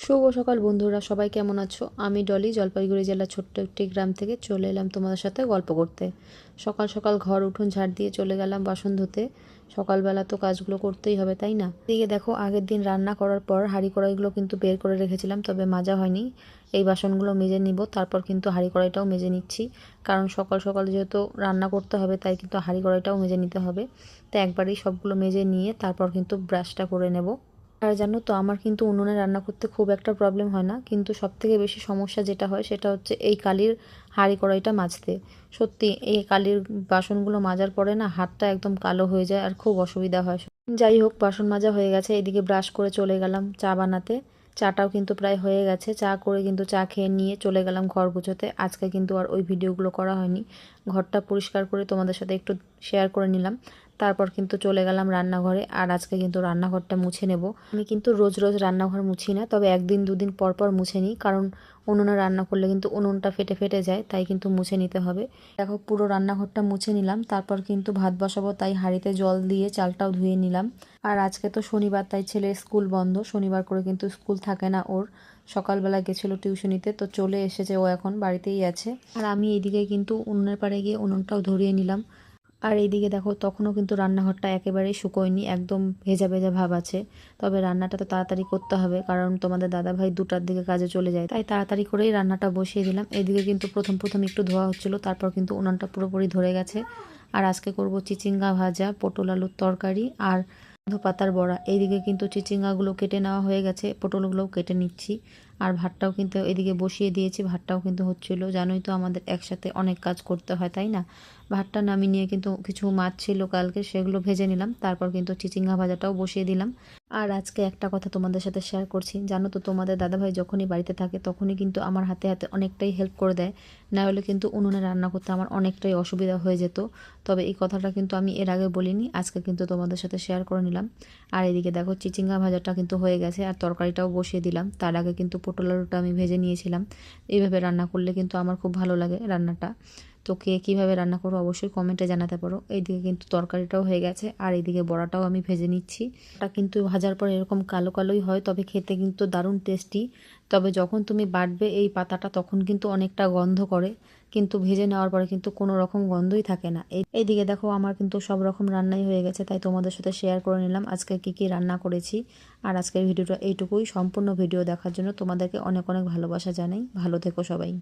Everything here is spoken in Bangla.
শুভ সকাল বন্ধুরা, সবাই কেমন আছো? আমি ডলি জলপাইগুড়ি জেলার ছোট্ট একটি গ্রাম থেকে চলে এলাম তোমাদের সাথে গল্প করতে। সকাল সকাল ঘর উঠোন ঝাড় দিয়ে চলে গেলাম বাসন ধুতে। সকালবেলা তো কাজগুলো করতেই হবে, তাই না? এদিকে দেখো, আগের দিন রান্না করার পর হাঁড়ি কড়াইগুলো কিন্তু বের করে রেখেছিলাম, তবে মাজা হয়নি। এই বাসনগুলো মেজে নিব, তারপর কিন্তু হাঁড়ি কড়াইটাও মেজে নিচ্ছি। কারণ সকাল সকাল যেহেতু রান্না করতে হবে, তাই কিন্তু হাঁড়ি কড়াইটাও মেজে নিতে হবে। তো একবারেই সবগুলো মেজে নিয়ে তারপর কিন্তু ব্রাশটা করে নেব। আর জানো তো, আমার কিন্তু উনুনে রান্না করতে খুব একটা প্রবলেম হয় না, কিন্তু সবথেকে বেশি সমস্যা যেটা হয় সেটা হচ্ছে এই কালির হাঁড়ি কড়াইটা মাজতে। সত্যি এই কালির বাসনগুলো মাজার পরে না হাতটা একদম কালো হয়ে যায় আর খুব অসুবিধা হয়। যাই হোক, বাসন মাজা হয়ে গেছে, এদিকে ব্রাশ করে চলে গেলাম চা বানাতে। চাটাও কিন্তু প্রায় হয়ে গেছে, চা করে কিন্তু চা খেয়ে নিয়ে চলে গেলাম ঘর গুছোতে। আজকে কিন্তু আর ওই ভিডিওগুলো করা হয়নি, ঘরটা পরিষ্কার করে তোমাদের সাথে একটু শেয়ার করে নিলাম। তারপর কিন্তু চলে গেলাম রান্নাঘরে, আর আজকে কিন্তু রান্নাঘরটা মুছে নেব। আমি কিন্তু রোজ রোজ রান্নাঘর মুছি না, তবে একদিন দুদিন পর পর মুছে নিই, কারণ উনুনে রান্না করলে কিন্তু উনুনটা ফেটে ফেটে যায়, তাই কিন্তু মুছে নিতে হবে। দেখো, পুরো রান্নাঘরটা মুছে নিলাম, তারপর কিন্তু ভাত বসাবো, তাই হাঁড়িতে জল দিয়ে চালটাও ধুয়ে নিলাম। আর আজকে তো শনিবার, তাই ছেলের স্কুল বন্ধ, শনিবার করে কিন্তু স্কুল থাকে না ওর। সকালবেলা গেছিলো টিউশনিতে, তো চলে এসেছে, ও এখন বাড়িতেই আছে। আর আমি এইদিকে কিন্তু উনুনের পাড়ে গিয়ে উনুনটাও ধরিয়ে নিলাম। আর এইদিকে দেখো, তখনও কিন্তু রান্নাঘরটা একেবারেই শুকোয়নি, একদম ভেজা ভেজা ভাব আছে। তবে রান্নাটা তো তাড়াতাড়ি করতে হবে, কারণ তোমাদের দাদাভাই 2টার দিকে কাজে চলে যায়, তাই তাড়াতাড়ি করেই রান্নাটা বসিয়ে দিলাম। এদিকে কিন্তু প্রথম প্রথম একটু ধোয়া হচ্ছিল, তারপর কিন্তু উনানটা পুরোপুরি ধরে গেছে। আর আজকে করব চিচিঙ্গা ভাজা, পটল আলুর তরকারি আর পাতার বড়া। এইদিকে কিন্তু চিচিঙ্গাগুলো কেটে নেওয়া হয়ে গেছে, পটলগুলোও কেটে নিচ্ছি। আর ভাতটাও কিন্তু এদিকে বসিয়ে দিয়েছি, ভাতটাও কিন্তু হচ্ছিল। জানোই তো আমাদের একসাথে অনেক কাজ করতে হয়, তাই না? ভাতটা নামিয়ে নিয়ে কিন্তু কিছু মাছ ছিল কালকে, সেগুলো ভেজে নিলাম। তারপর কিন্তু চিচিঙ্গা ভাজাটাও বসিয়ে দিলাম। আর আজকে একটা কথা তোমাদের সাথে শেয়ার করছি, জানো তো, তোমাদের দাদাভাই যখনই বাড়িতে থাকে তখনই কিন্তু আমার হাতে হাতে অনেকটাই হেল্প করে দেয়। না হলে কিন্তু উনুনে রান্না করতে আমার অনেকটাই অসুবিধা হয়ে যেত। তবে এই কথাটা কিন্তু আমি এর আগে বলিনি, আজকে কিন্তু তোমাদের সাথে শেয়ার করে নিলাম। আর এদিকে দেখো, চিচিঙ্গা ভাজাটা কিন্তু হয়ে গেছে, আর তরকারিটাও বসিয়ে দিলাম। তার আগে কিন্তু পটল আলুটা আমি ভেজে নিয়েছিলাম। এইভাবে রান্না করলে কিন্তু আমার খুব ভালো লাগে রান্নাটা। তো কে কীভাবে রান্না করো অবশ্যই কমেন্টে জানাতে পারো। এইদিকে কিন্তু তরকারিটাও হয়ে গেছে, আর এইদিকে বড়াটাও আমি ভেজে নিচ্ছি। এটা কিন্তু ভাজার পর এরকম কালো কালোই হয়, তবে খেতে কিন্তু দারুণ টেস্টি। তবে যখন তুমি বাটবে এই পাতাটা, তখন কিন্তু অনেকটা গন্ধ করে, কিন্তু ভেজে নেওয়ার পরে কিন্তু কোনো রকম গন্ধই থাকে না। এইদিকে দেখো, আমার কিন্তু সব রকম রান্নাই হয়ে গেছে, তাই তোমাদের সাথে শেয়ার করে নিলাম আজকে কী কী রান্না করেছি। আর আজকের ভিডিওটা এইটুকুই। সম্পূর্ণ ভিডিও দেখার জন্য তোমাদেরকে অনেক অনেক ভালোবাসা জানাই। ভালো থেকো সবাই।